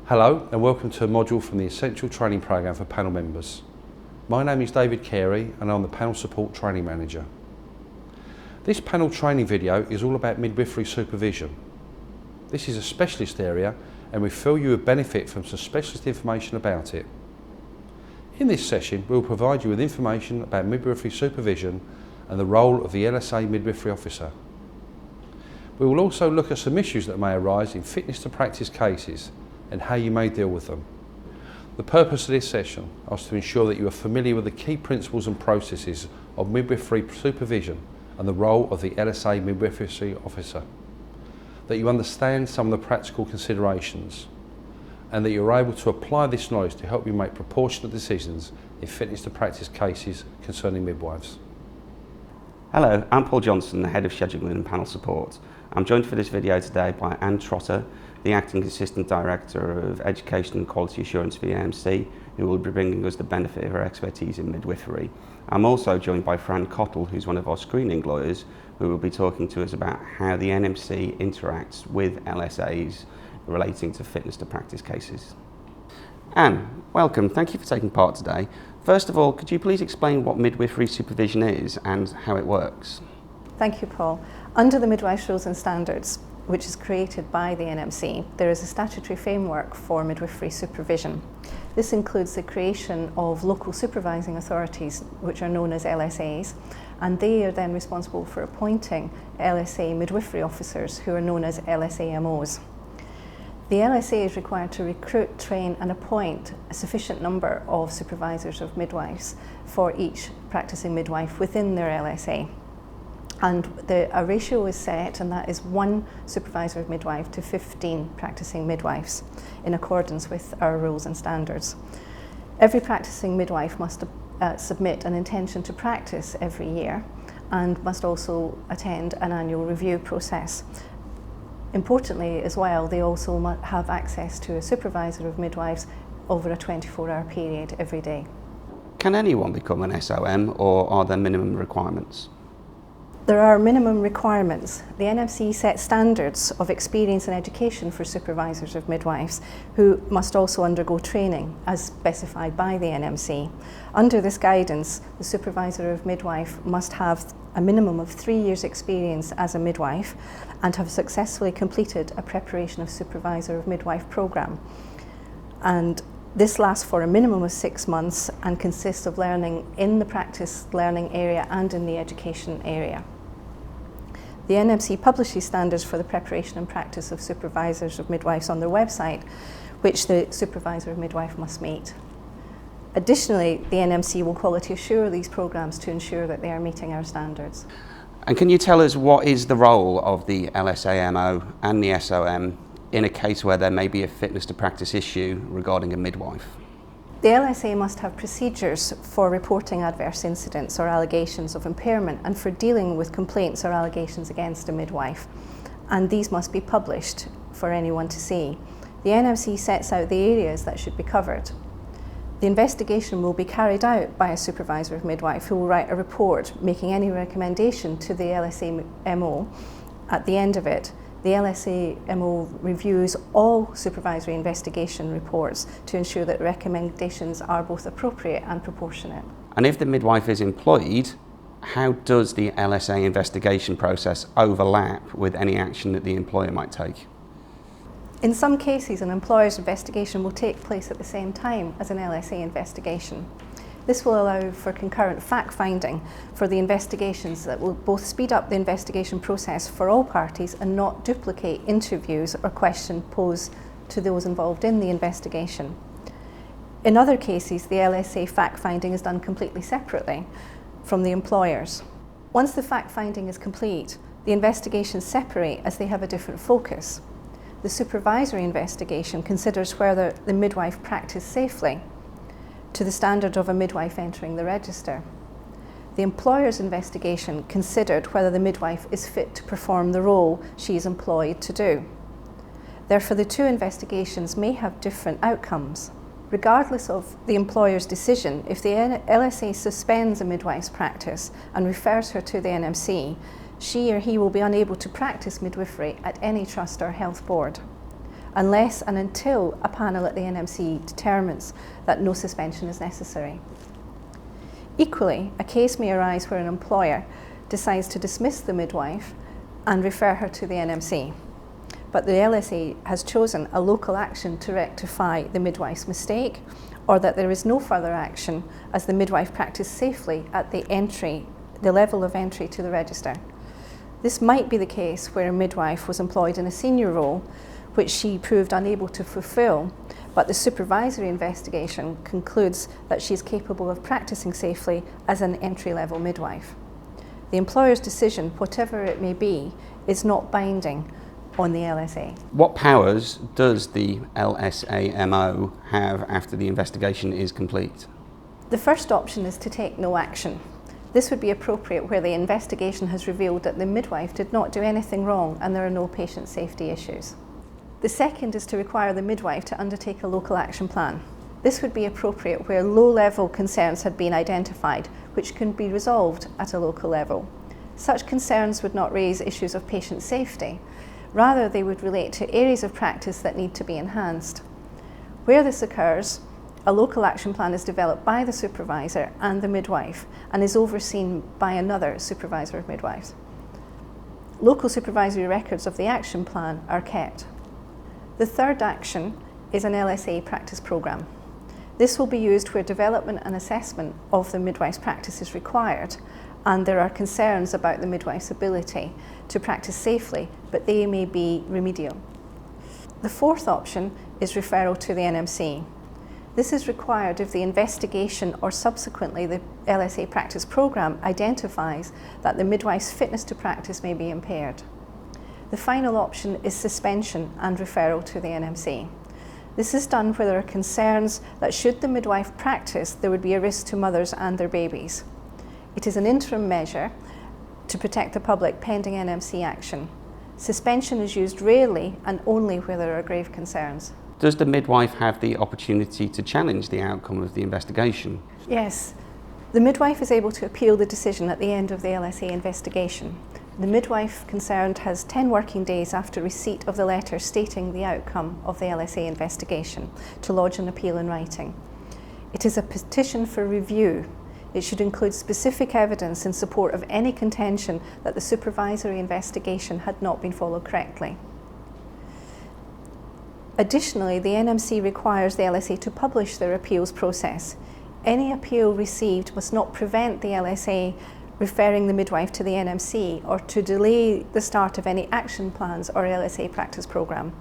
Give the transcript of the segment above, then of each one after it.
Hello and welcome to a module from the Essential Training Programme for panel members. My name is David Carey and I'm the Panel Support Training Manager. This panel training video is all about midwifery supervision. This is a specialist area and we feel you would benefit from some specialist information about it. In this session we will provide you with information about midwifery supervision and the role of the LSA midwifery officer. We will also look at some issues that may arise in fitness to practice cases and how you may deal with them. The purpose of this session is to ensure that you are familiar with the key principles and processes of midwifery supervision and the role of the LSA midwifery officer, that you understand some of the practical considerations, and that you are able to apply this knowledge to help you make proportionate decisions in fitness to practice cases concerning midwives. Hello, I'm Paul Johnson, the Head of Scheduling and Panel Support. I'm joined for this video today by Anne Trotter, the Acting Assistant Director of Education and Quality Assurance for the NMC, who will be bringing us the benefit of her expertise in midwifery. I'm also joined by Fran Cottle, who's one of our screening lawyers, who will be talking to us about how the NMC interacts with LSAs relating to fitness to practice cases. Anne, welcome. Thank you for taking part today. First of all, could you please explain what midwifery supervision is and how it works? Thank you, Paul. Under the Midwife Rules and Standards, which is created by the NMC, there is a statutory framework for midwifery supervision. This includes the creation of local supervising authorities, which are known as LSAs, and they are then responsible for appointing LSA midwifery officers, who are known as LSAMOs. The LSA is required to recruit, train and appoint a sufficient number of supervisors of midwives for each practicing midwife within their LSA. And a ratio is set, and that is 1 supervisor of midwife to 15 practicing midwives in accordance with our rules and standards. Every practicing midwife must submit an intention to practice every year and must also attend an annual review process. Importantly as well, they also have access to a supervisor of midwives over a 24-hour period every day. Can anyone become an SOM, or are there minimum requirements? There are minimum requirements. The NMC sets standards of experience and education for supervisors of midwives, who must also undergo training as specified by the NMC. Under this guidance, the supervisor of midwife must have a minimum of 3 years experience as a midwife and have successfully completed a preparation of supervisor of midwife programme. And this lasts for a minimum of 6 months and consists of learning in the practice learning area and in the education area. The NMC publishes standards for the preparation and practice of supervisors of midwives on their website, which the supervisor of midwife must meet. Additionally, the NMC will quality assure these programmes to ensure that they are meeting our standards. And can you tell us what is the role of the LSAMO and the SOM in a case where there may be a fitness to practice issue regarding a midwife? The LSA must have procedures for reporting adverse incidents or allegations of impairment and for dealing with complaints or allegations against a midwife, and these must be published for anyone to see. The NMC sets out the areas that should be covered. The investigation will be carried out by a supervisor of midwife who will write a report making any recommendation to the LSAMO. At the end of it, the LSAMO reviews all supervisory investigation reports to ensure that recommendations are both appropriate and proportionate. And if the midwife is employed, how does the LSA investigation process overlap with any action that the employer might take? In some cases, an employer's investigation will take place at the same time as an LSA investigation. This will allow for concurrent fact-finding for the investigations that will both speed up the investigation process for all parties and not duplicate interviews or questions posed to those involved in the investigation. In other cases, the LSA fact-finding is done completely separately from the employers. Once the fact-finding is complete, the investigations separate as they have a different focus. The supervisory investigation considers whether the midwife practiced safely to the standard of a midwife entering the register. The employer's investigation considered whether the midwife is fit to perform the role she is employed to do. Therefore, the two investigations may have different outcomes. Regardless of the employer's decision, if the LSA suspends a midwife's practice and refers her to the NMC, she or he will be unable to practice midwifery at any trust or health board. unless and until a panel at the NMC determines that no suspension is necessary. Equally, a case may arise where an employer decides to dismiss the midwife and refer her to the NMC, but the LSA has chosen a local action to rectify the midwife's mistake, or that there is no further action as the midwife practiced safely at the level of entry to the register. This might be the case where a midwife was employed in a senior role, which she proved unable to fulfil, but the supervisory investigation concludes that she is capable of practicing safely as an entry-level midwife. The employer's decision, whatever it may be, is not binding on the LSA. What powers does the LSAMO have after the investigation is complete? The first option is to take no action. This would be appropriate where the investigation has revealed that the midwife did not do anything wrong and there are no patient safety issues. The second is to require the midwife to undertake a local action plan. This would be appropriate where low-level concerns had been identified, which can be resolved at a local level. Such concerns would not raise issues of patient safety. Rather, they would relate to areas of practice that need to be enhanced. Where this occurs, a local action plan is developed by the supervisor and the midwife and is overseen by another supervisor of midwives. Local supervisory records of the action plan are kept. The third action is an LSA practice programme. This will be used where development and assessment of the midwife's practice is required and there are concerns about the midwife's ability to practice safely, but they may be remedial. The fourth option is referral to the NMC. This is required if the investigation or subsequently the LSA practice programme identifies that the midwife's fitness to practice may be impaired. The final option is suspension and referral to the NMC. This is done where there are concerns that should the midwife practice, there would be a risk to mothers and their babies. It is an interim measure to protect the public pending NMC action. Suspension is used rarely and only where there are grave concerns. Does the midwife have the opportunity to challenge the outcome of the investigation? Yes. The midwife is able to appeal the decision at the end of the LSA investigation. The midwife concerned has 10 working days after receipt of the letter stating the outcome of the LSA investigation to lodge an appeal in writing. It is a petition for review. It should include specific evidence in support of any contention that the supervisory investigation had not been followed correctly. Additionally, the NMC requires the LSA to publish their appeals process. Any appeal received must not prevent the LSA referring the midwife to the NMC or to delay the start of any action plans or LSA practice programme.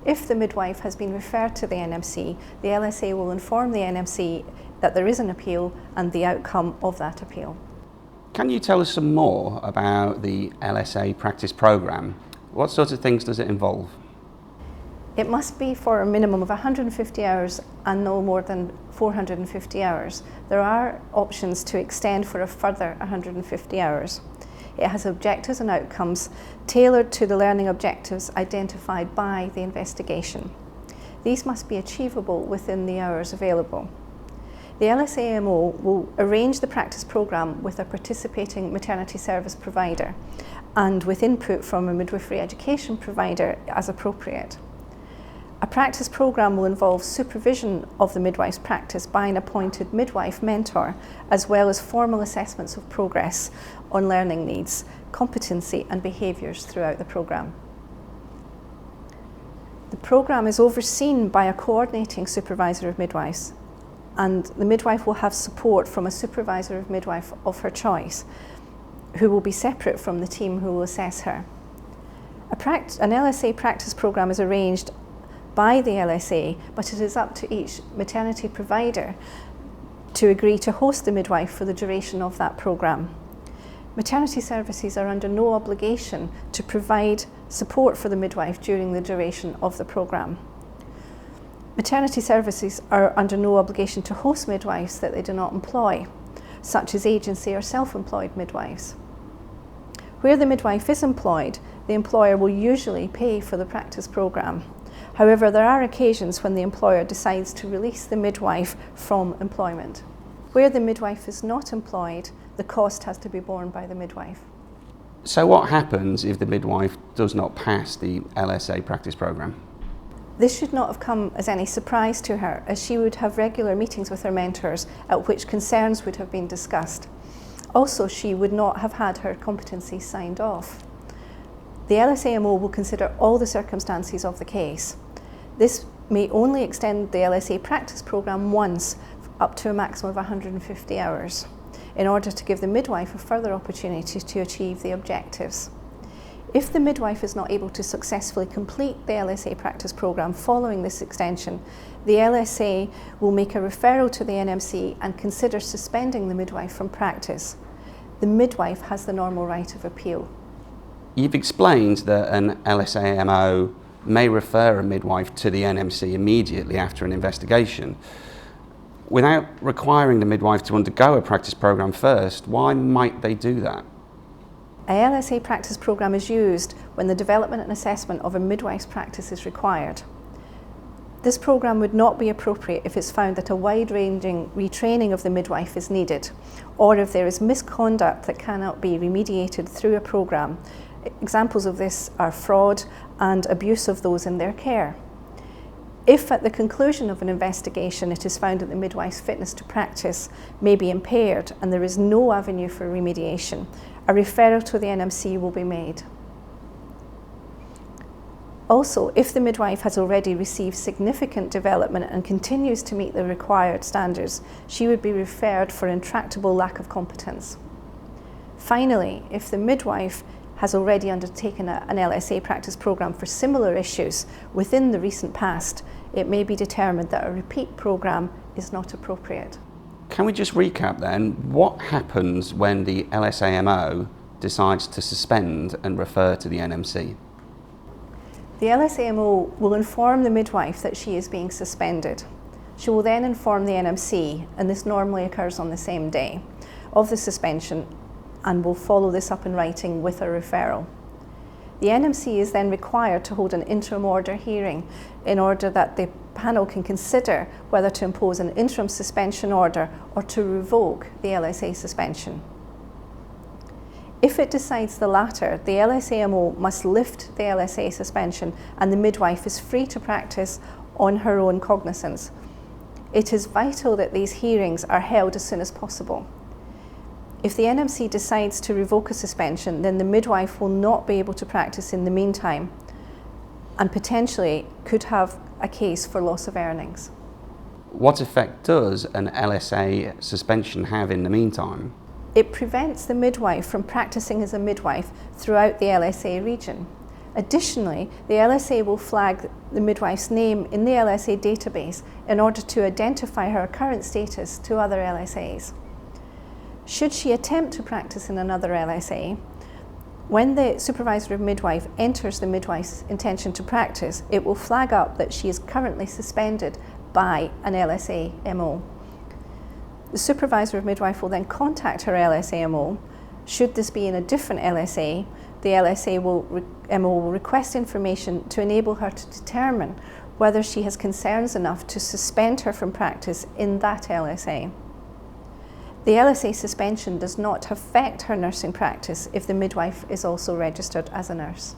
If the midwife has been referred to the NMC, the LSA will inform the NMC that there is an appeal and the outcome of that appeal. Can you tell us some more about the LSA practice programme? What sorts of things does it involve? It must be for a minimum of 150 hours and no more than 450 hours. There are options to extend for a further 150 hours. It has objectives and outcomes tailored to the learning objectives identified by the investigation. These must be achievable within the hours available. The LSAMO will arrange the practice programme with a participating maternity service provider and with input from a midwifery education provider as appropriate. A practice programme will involve supervision of the midwife's practice by an appointed midwife mentor, as well as formal assessments of progress on learning needs, competency and behaviours throughout the programme. The programme is overseen by a coordinating supervisor of midwives, and the midwife will have support from a supervisor of midwife of her choice, who will be separate from the team who will assess her. An LSA practice programme is arranged by the LSA, but it is up to each maternity provider to agree to host the midwife for the duration of that programme. Maternity services are under no obligation to provide support for the midwife during the duration of the programme. Maternity services are under no obligation to host midwives that they do not employ, such as agency or self-employed midwives. Where the midwife is employed, the employer will usually pay for the practice programme. However, there are occasions when the employer decides to release the midwife from employment. Where the midwife is not employed, the cost has to be borne by the midwife. So what happens if the midwife does not pass the LSA practice programme? This should not have come as any surprise to her, as she would have regular meetings with her mentors at which concerns would have been discussed. Also, she would not have had her competencies signed off. The LSAMO will consider all the circumstances of the case. This may only extend the LSA practice programme once, up to a maximum of 150 hours, in order to give the midwife a further opportunity to achieve the objectives. If the midwife is not able to successfully complete the LSA practice programme following this extension, the LSA will make a referral to the NMC and consider suspending the midwife from practice. The midwife has the normal right of appeal. You've explained that an LSAMO may refer a midwife to the NMC immediately after an investigation. Without requiring the midwife to undergo a practice programme first, why might they do that? A LSA practice programme is used when the development and assessment of a midwife's practice is required. This programme would not be appropriate if it's found that a wide-ranging retraining of the midwife is needed, or if there is misconduct that cannot be remediated through a programme. Examples of this are fraud and abuse of those in their care. If at the conclusion of an investigation it is found that the midwife's fitness to practice may be impaired and there is no avenue for remediation, a referral to the NMC will be made. Also, if the midwife has already received significant development and continues to meet the required standards, she would be referred for intractable lack of competence. Finally, if the midwife has already undertaken an LSA practice programme for similar issues within the recent past, it may be determined that a repeat programme is not appropriate. Can we just recap then, what happens when the LSAMO decides to suspend and refer to the NMC? The LSAMO will inform the midwife that she is being suspended. She will then inform the NMC, and this normally occurs on the same day, of the suspension, and will follow this up in writing with a referral. The NMC is then required to hold an interim order hearing in order that the panel can consider whether to impose an interim suspension order or to revoke the LSA suspension. If it decides the latter, the LSAMO must lift the LSA suspension and the midwife is free to practice on her own cognizance. It is vital that these hearings are held as soon as possible. If the NMC decides to revoke a suspension, then the midwife will not be able to practice in the meantime and potentially could have a case for loss of earnings. What effect does an LSA suspension have in the meantime? It prevents the midwife from practicing as a midwife throughout the LSA region. Additionally, the LSA will flag the midwife's name in the LSA database in order to identify her current status to other LSAs. Should she attempt to practice in another LSA, when the supervisor of midwife enters the midwife's intention to practice, it will flag up that she is currently suspended by an LSAMO. The supervisor of midwife will then contact her LSAMO. Should this be in a different LSA, the LSAMO will request information to enable her to determine whether she has concerns enough to suspend her from practice in that LSA. The LSA suspension does not affect her nursing practice if the midwife is also registered as a nurse.